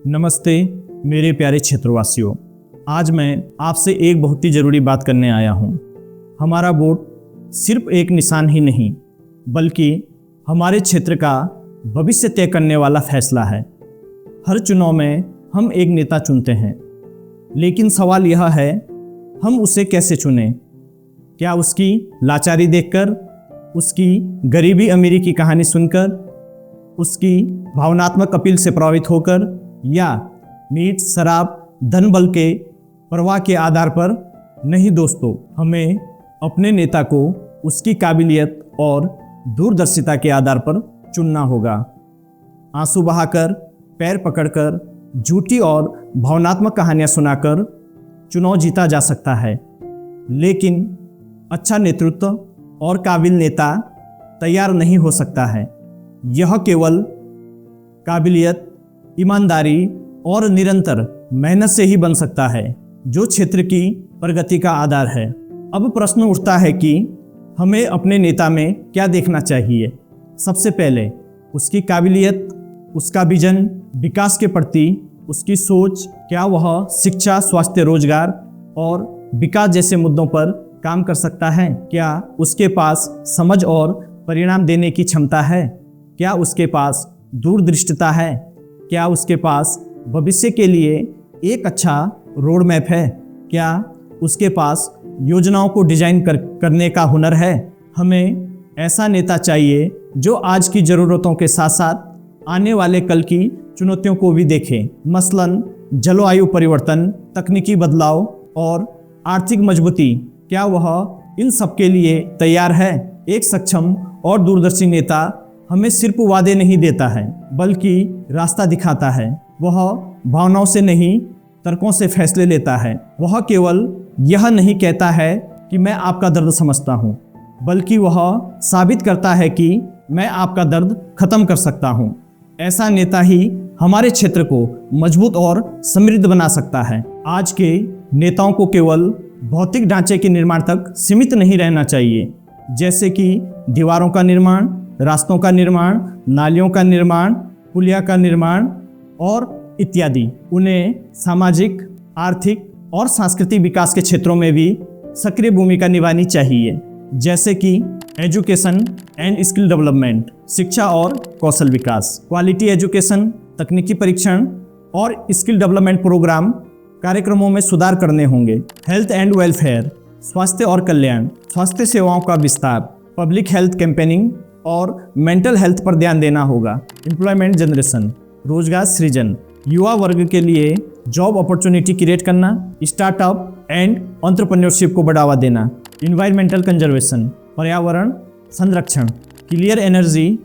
नमस्ते मेरे प्यारे क्षेत्रवासियों। आज मैं आपसे एक बहुत ही ज़रूरी बात करने आया हूँ। हमारा वोट सिर्फ एक निशान ही नहीं बल्कि हमारे क्षेत्र का भविष्य तय करने वाला फैसला है। हर चुनाव में हम एक नेता चुनते हैं, लेकिन सवाल यह है हम उसे कैसे चुनें। क्या उसकी लाचारी देखकर, उसकी गरीबी अमीरी की कहानी सुनकर, उसकी भावनात्मक अपील से प्रभावित होकर, या मीट शराब धन बल के प्रवाह के आधार पर? नहीं दोस्तों, हमें अपने नेता को उसकी काबिलियत और दूरदर्शिता के आधार पर चुनना होगा। आंसू बहाकर, पैर पकड़कर, झूठी और भावनात्मक कहानियां सुनाकर चुनाव जीता जा सकता है, लेकिन अच्छा नेतृत्व और काबिल नेता तैयार नहीं हो सकता है। यह केवल काबिलियत, ईमानदारी और निरंतर मेहनत से ही बन सकता है, जो क्षेत्र की प्रगति का आधार है। अब प्रश्न उठता है कि हमें अपने नेता में क्या देखना चाहिए। सबसे पहले उसकी काबिलियत, उसका विजन, विकास के प्रति उसकी सोच। क्या वह शिक्षा, स्वास्थ्य, रोजगार और विकास जैसे मुद्दों पर काम कर सकता है? क्या उसके पास समझ और परिणाम देने की क्षमता है? क्या उसके पास दूरदृष्टिता है? क्या उसके पास भविष्य के लिए एक अच्छा रोड मैप है? क्या उसके पास योजनाओं को डिजाइन करने का हुनर है? हमें ऐसा नेता चाहिए जो आज की ज़रूरतों के साथ साथ आने वाले कल की चुनौतियों को भी देखे। मसलन जलवायु परिवर्तन, तकनीकी बदलाव और आर्थिक मजबूती। क्या वह इन सब के लिए तैयार है? एक सक्षम और दूरदर्शी नेता हमें सिर्फ वादे नहीं देता है बल्कि रास्ता दिखाता है। वह भावनाओं से नहीं, तर्कों से फैसले लेता है। वह केवल यह नहीं कहता है कि मैं आपका दर्द समझता हूँ, बल्कि वह साबित करता है कि मैं आपका दर्द खत्म कर सकता हूँ। ऐसा नेता ही हमारे क्षेत्र को मजबूत और समृद्ध बना सकता है। आज के नेताओं को केवल भौतिक ढांचे के निर्माण तक सीमित नहीं रहना चाहिए, जैसे कि दीवारों का निर्माण, रास्तों का निर्माण, नालियों का निर्माण, पुलिया का निर्माण और इत्यादि। उन्हें सामाजिक, आर्थिक और सांस्कृतिक विकास के क्षेत्रों में भी सक्रिय भूमिका निभानी चाहिए, जैसे कि एजुकेशन एंड स्किल डेवलपमेंट, शिक्षा और कौशल विकास, क्वालिटी एजुकेशन, तकनीकी परीक्षण और स्किल डेवलपमेंट प्रोग्राम कार्यक्रमों में सुधार करने होंगे। हेल्थ एंड वेलफेयर, स्वास्थ्य और कल्याण, स्वास्थ्य सेवाओं का विस्तार, पब्लिक हेल्थ कैंपेनिंग और मेंटल हेल्थ पर ध्यान देना होगा। एम्प्लॉयमेंट जनरेशन, रोजगार सृजन, युवा वर्ग के लिए जॉब अपॉर्चुनिटी क्रिएट करना, स्टार्टअप एंड एंटरप्रेन्योरशिप को बढ़ावा देना। इन्वायरमेंटल कंजर्वेशन, पर्यावरण संरक्षण, clear energy,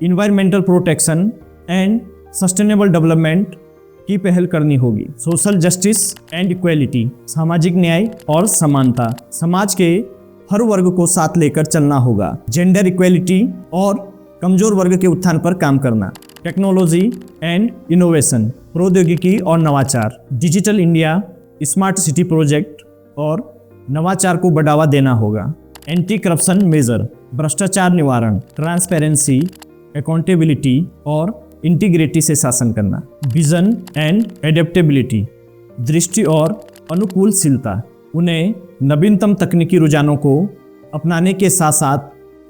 environmental protection and sustainable development की पहल करनी होगी। सोशल जस्टिस एंड इक्वेलिटी, सामाजिक न्याय और समानता, समाज के हर वर्ग को साथ लेकर चलना होगा। जेंडर इक्वेलिटी और कमजोर वर्ग के उत्थान पर काम करना। टेक्नोलॉजी एंड इनोवेशन, प्रौद्योगिकी और नवाचार, digital India, smart city project और नवाचार को बढ़ावा देना होगा। एंटी करप्शन मेजर, भ्रष्टाचार निवारण, ट्रांसपेरेंसी, अकाउंटेबिलिटी और इंटीग्रिटी से शासन करना। विजन एंड एडेप्टेबिलिटी, दृष्टि और अनुकूलशीलता, उन्हें नवीनतम तकनीकी रुझानों को अपनाने के साथ साथ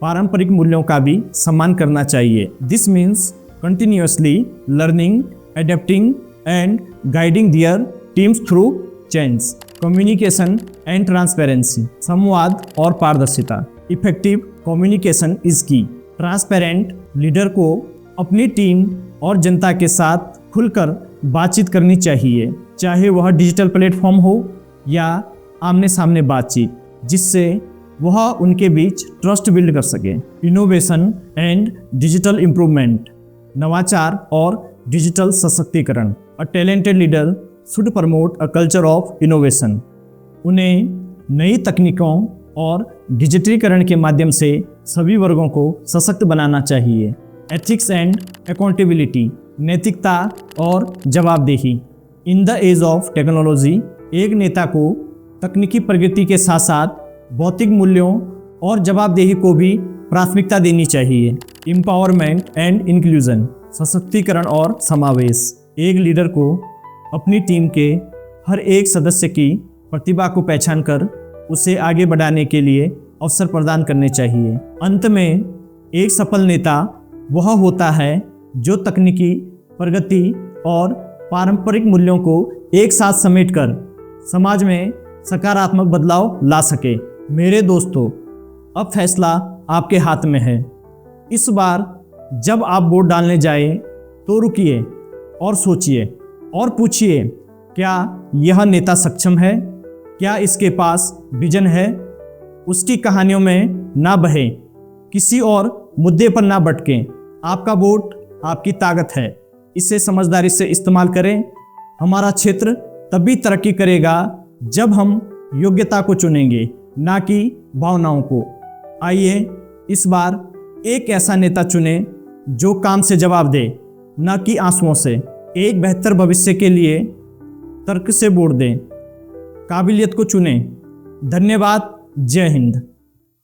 पारंपरिक मूल्यों का भी सम्मान करना चाहिए। This means continuously learning, adapting and guiding their teams through change. Communication and transparency, संवाद और पारदर्शिता, effective communication is key. Transparent leader को अपनी टीम और जनता के साथ खुलकर बातचीत करनी चाहिए, चाहे वह डिजिटल प्लेटफॉर्म हो या आमने सामने बातचीत, जिससे वह उनके बीच ट्रस्ट बिल्ड कर सके। इनोवेशन एंड डिजिटल इम्प्रूवमेंट, नवाचार और डिजिटल सशक्तिकरण। A talented leader should promote a culture of innovation, उन्हें नई तकनीकों और डिजिटलीकरण के माध्यम से सभी वर्गों को सशक्त बनाना चाहिए। एथिक्स एंड अकाउंटेबिलिटी, नैतिकता और जवाबदेही। In the age of technology, एक नेता को तकनीकी प्रगति के साथ साथ भौतिक मूल्यों और जवाबदेही को भी प्राथमिकता देनी चाहिए। एम्पावरमेंट एंड इंक्लूजन, सशक्तिकरण और समावेश। एक लीडर को अपनी टीम के हर एक सदस्य की प्रतिभा को पहचान कर उसे आगे बढ़ाने के लिए अवसर प्रदान करने चाहिए। अंत में एक सफल नेता वह होता है जो तकनीकी प्रगति और पारंपरिक मूल्यों को एक साथ समेटकर समाज में सकारात्मक बदलाव ला सके। मेरे दोस्तों, अब फैसला आपके हाथ में है। इस बार जब आप वोट डालने जाएं तो रुकिए और सोचिए और पूछिए, क्या यह नेता सक्षम है? क्या इसके पास विजन है? उसकी कहानियों में ना बहे, किसी और मुद्दे पर ना भटकें। आपका वोट आपकी ताकत है, इसे समझदारी से इस्तेमाल करें। हमारा क्षेत्र तभी तरक्की करेगा जब हम योग्यता को चुनेंगे, ना कि भावनाओं को। आइए इस बार एक ऐसा नेता चुनें जो काम से जवाब दे, ना कि आंसुओं से। एक बेहतर भविष्य के लिए तर्क से वोट दें, काबिलियत को चुनें। धन्यवाद। जय हिंद।